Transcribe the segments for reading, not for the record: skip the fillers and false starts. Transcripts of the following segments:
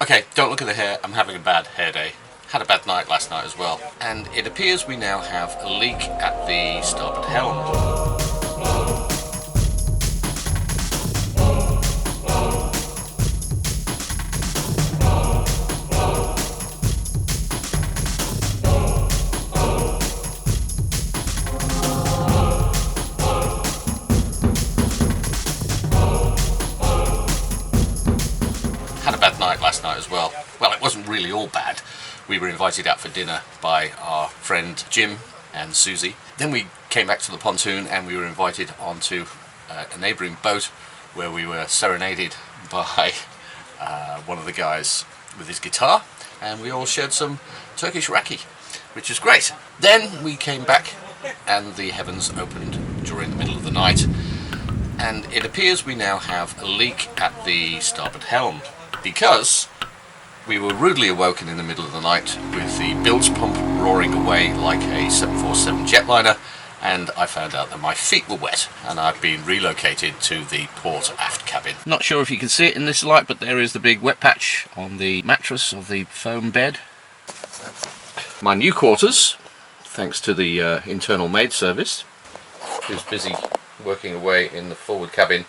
Okay, don't look at the hair. I'm having a bad hair day. Had a bad night last night as well. And it appears we now have a leak at the starboard helm. Had a bad night last night as well. Well, it wasn't really all bad. We were invited out for dinner by our friend Jim and Susie. Then we came back to the pontoon and we were invited onto a neighbouring boat where we were serenaded by one of the guys with his guitar, and we all shared some Turkish raki, which was great. Then we came back and the heavens opened during the middle of the night, and it appears we now have a leak at the starboard helm, because we were rudely awoken in the middle of the night with the bilge pump roaring away like a 747 jetliner, and I found out that my feet were wet and I've been relocated to the port aft cabin. Not sure if you can see it in this light, but there is the big wet patch on the mattress of the foam bed. My new quarters, thanks to the internal maid service, who's busy working away in the forward cabin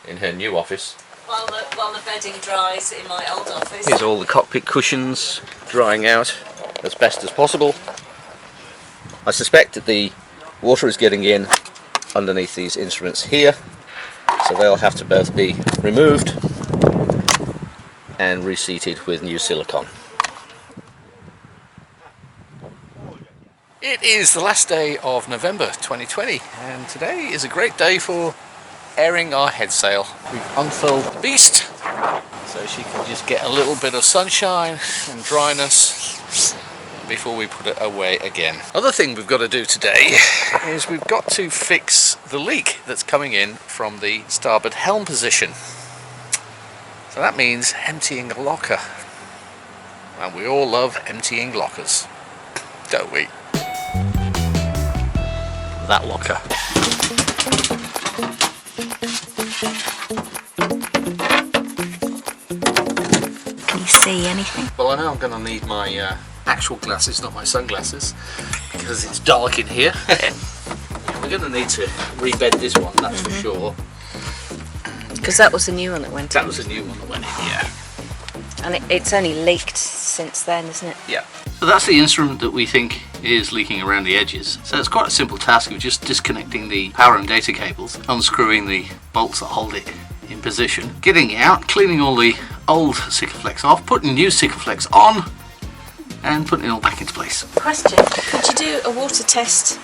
in her new office. While the bedding dries in my old office. Here's all the cockpit cushions drying out as best as possible. I suspect that the water is getting in underneath these instruments here, so they'll have to both be removed and reseated with new silicone. It is the last day of November 2020, and today is a great day for airing our head sail. We've unfurled the beast so she can just get a little bit of sunshine and dryness before we put it away again. Other thing we've got to do today is we've got to fix the leak that's coming in from the starboard helm position. So that means emptying a locker, and we all love emptying lockers, don't we? That locker. Can you see anything? Well, I know I'm going to need my actual glasses, not my sunglasses, because it's dark in here. We're going to need to rebed this one, that's for sure. Because that was the new one that went in. That was a new one that went in, yeah. And it's only leaked since then, isn't it? Yeah. So that's the instrument that we think is leaking around the edges. So it's quite a simple task of just disconnecting the power and data cables, unscrewing the bolts that hold it in position, getting it out, cleaning all the old Sikaflex off, putting new Sikaflex on, and putting it all back into place. Question, could you do a water test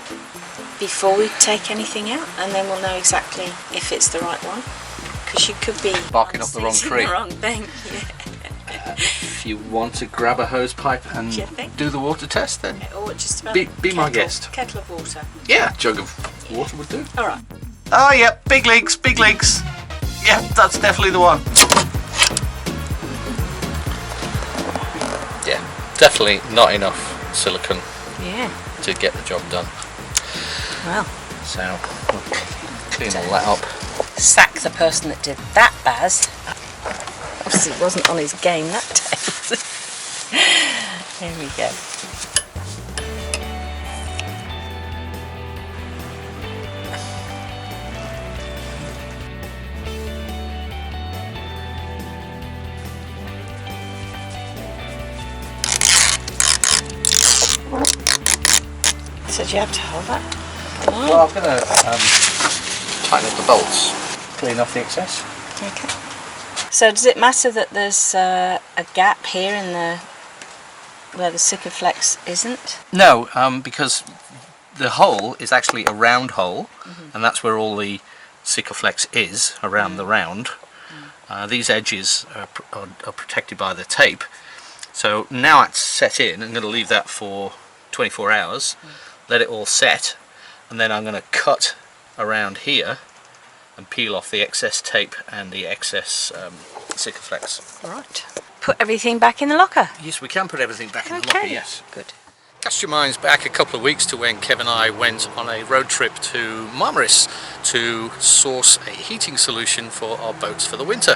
before we take anything out, and then we'll know exactly if it's the right one? Because you could be barking up the wrong tree. The wrong thing. Yeah. If you want to grab a hose pipe and do the water test, then or just about be my guest. Kettle of water. Yeah, jug of water would do. All right. Oh yeah, big leaks, big leaks. Yeah, that's definitely the one. Yeah, definitely not enough silicone to get the job done. Well, so we'll clean all that up. Sack the person that did that, Baz. Obviously wasn't on his game that day. There we go. So do you have to hold that? Well, I'm going to tighten up the bolts, clean off the excess. Okay. So does it matter that there's a gap here in the where the Sikaflex isn't? No, because the hole is actually a round hole, and that's where all the Sikaflex is, around the round. These edges are protected by the tape. So now it's set in. I'm going to leave that for 24 hours, let it all set, and then I'm going to cut around here and peel off the excess tape and the excess Sikaflex. Right. Put everything back in the locker. Yes, we can put everything back in the locker, yes. Good. Cast your minds back a couple of weeks to when Kev and I went on a road trip to Marmaris to source a heating solution for our boats for the winter.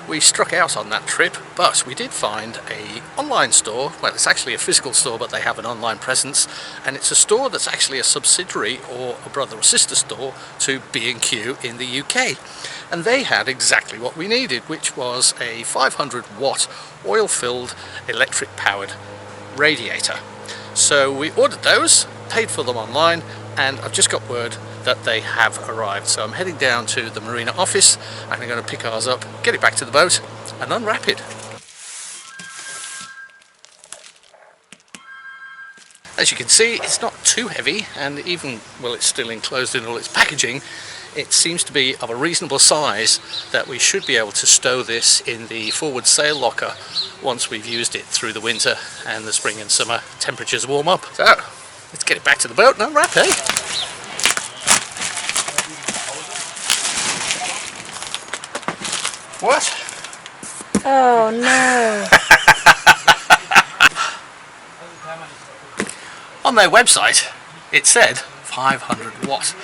we struck out on that trip, but we did find a online store. Well, it's actually a physical store, but they have an online presence, and it's a store that's actually a subsidiary or a brother or sister store to B&Q in the UK. And they had exactly what we needed, which was a 500 watt oil-filled electric powered radiator. So we ordered those, paid for them online, and I've just got word that they have arrived. So I'm heading down to the marina office and I'm going to pick ours up, get it back to the boat and unwrap it. As you can see, it's not too heavy, and even while it's still enclosed in all its packaging, it seems to be of a reasonable size that we should be able to stow this in the forward sail locker once we've used it through the winter and the spring and summer temperatures warm up. So let's get it back to the boat and unwrap, eh? What? Oh no. On their website it said 500 watts.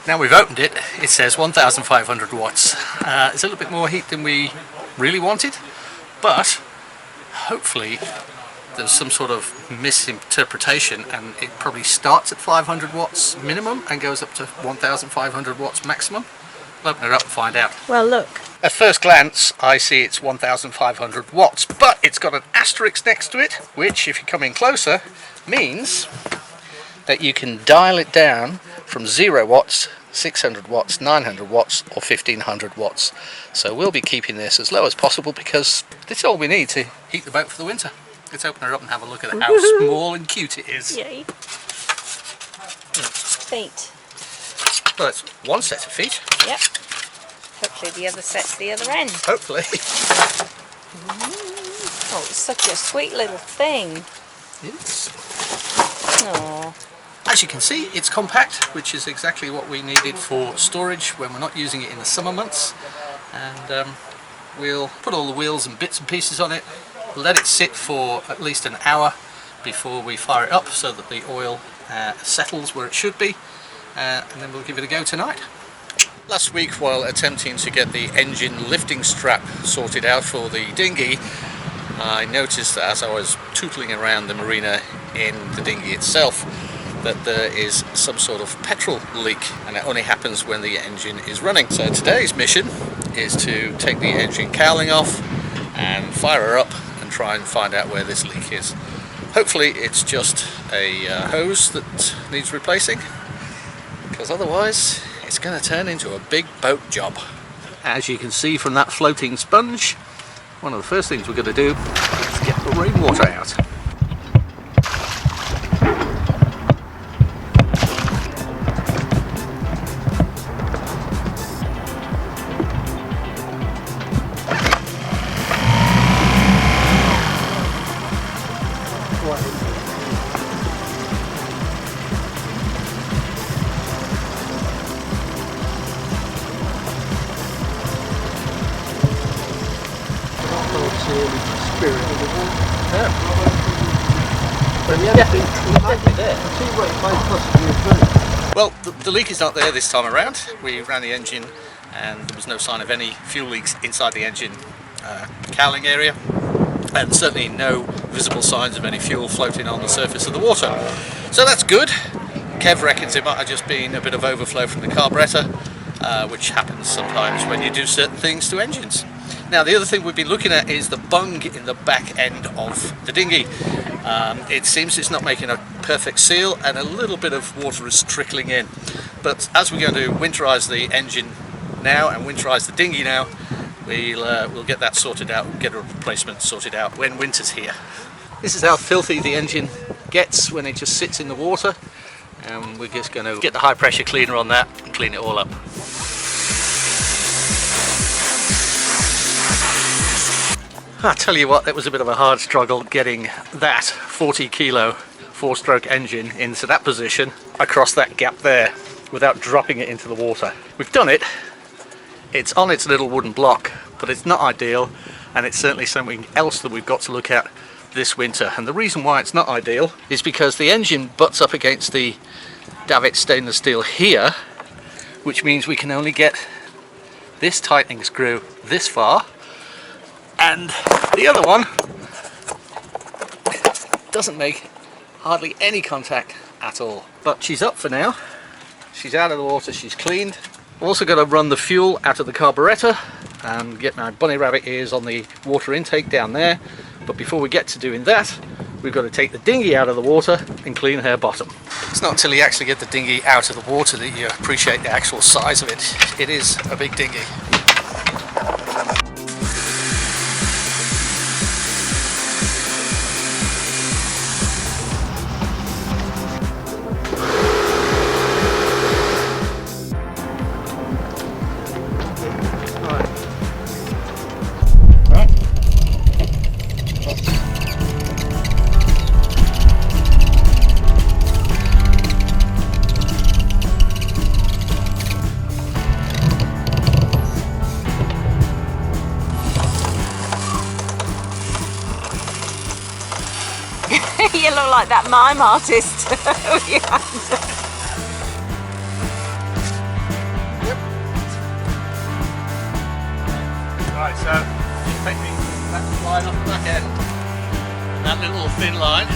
Now we've opened it, it says 1500 watts. It's a little bit more heat than we really wanted, but hopefully there's some sort of misinterpretation and it probably starts at 500 watts minimum and goes up to 1500 watts maximum. We'll open it up and find out. Well, look. At first glance I see it's 1500 watts, but it's got an asterisk next to it, which if you come in closer means that you can dial it down from 0 watts, 600 watts, 900 watts or 1500 watts. So we'll be keeping this as low as possible because this is all we need to heat the boat for the winter. Let's open her up and have a look at how small and cute it is. Yay. Feet. Well, it's one set of feet. Yep. Hopefully the other set's the other end. Hopefully. Oh, it's such a sweet little thing. Yes. Aww. As you can see, it's compact, which is exactly what we needed for storage when we're not using it in the summer months. And we'll put all the wheels and bits and pieces on it, let it sit for at least an hour before we fire it up so that the oil settles where it should be, and then we'll give it a go tonight. Last week, while attempting to get the engine lifting strap sorted out for the dinghy, I noticed that as I was tootling around the marina in the dinghy itself that there is some sort of petrol leak, and it only happens when the engine is running. So today's mission is to take the engine cowling off and fire her up and try and find out where this leak is. Hopefully it's just a hose that needs replacing, because otherwise it's going to turn into a big boat job. As you can see from that floating sponge, one of the first things we're going to do is get the rainwater out. Well, the leak is not there this time around. We ran the engine and there was no sign of any fuel leaks inside the engine cowling area, and certainly no visible signs of any fuel floating on the surface of the water. So that's good. Kev reckons it might have just been a bit of overflow from the carburettor, which happens sometimes when you do certain things to engines. Now the other thing we've been looking at is the bung in the back end of the dinghy. It seems it's not making a perfect seal and a little bit of water is trickling in. But as we're going to winterize the engine now and winterize the dinghy now, we'll get that sorted out, get a replacement sorted out when winter's here. This is how filthy the engine gets when it just sits in the water, and we're just going to get the high pressure cleaner on that and clean it all up. I tell you what, it was a bit of a hard struggle getting that 40 kilo 4-stroke engine into that position across that gap there without dropping it into the water. We've done it. It's on its little wooden block, but it's not ideal, and it's certainly something else that we've got to look at this winter. And the reason why it's not ideal is because the engine butts up against the Davit stainless steel here, which means we can only get this tightening screw this far, and the other one doesn't make hardly any contact at all. But she's up for now. She's out of the water, she's cleaned. I've also got to run the fuel out of the carburettor and get my bunny rabbit ears on the water intake down there. But before we get to doing that, we've got to take the dinghy out of the water and clean her bottom. It's not until you actually get the dinghy out of the water that you appreciate the actual size of it. It is a big dinghy. You look like that mime artist. Right, so just take that line off the back end, that little thin line.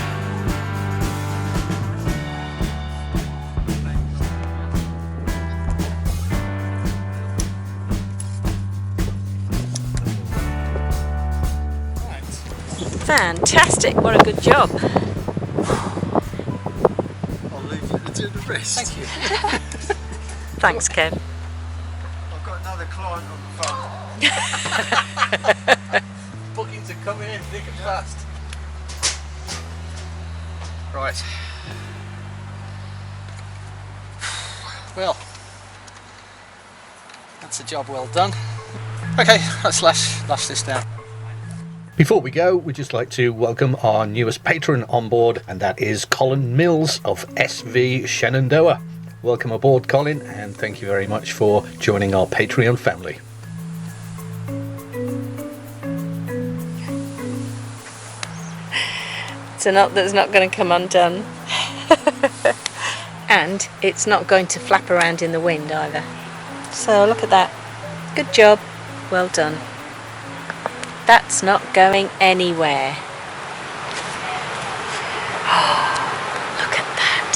Fantastic, what a good job. I'll leave you to do the rest. Thank you. Thanks, Kev. I've got another client on the phone. Bookings are coming in thick and fast. Right. Well, that's a job well done. Okay, let's lash this down. Before we go, we'd just like to welcome our newest patron on board, and that is Colin Mills of SV Shenandoah. Welcome aboard, Colin, and thank you very much for joining our Patreon family. It's a knot that's not going to come undone. And it's not going to flap around in the wind either. So look at that. Good job. Well done. That's not going anywhere. Oh, look at that.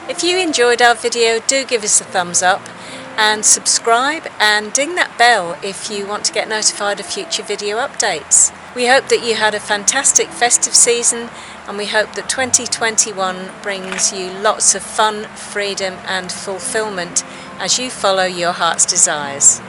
If you enjoyed our video, do give us a thumbs up and subscribe and ding that bell if you want to get notified of future video updates. We hope that you had a fantastic festive season, and we hope that 2021 brings you lots of fun, freedom and fulfillment as you follow your heart's desires.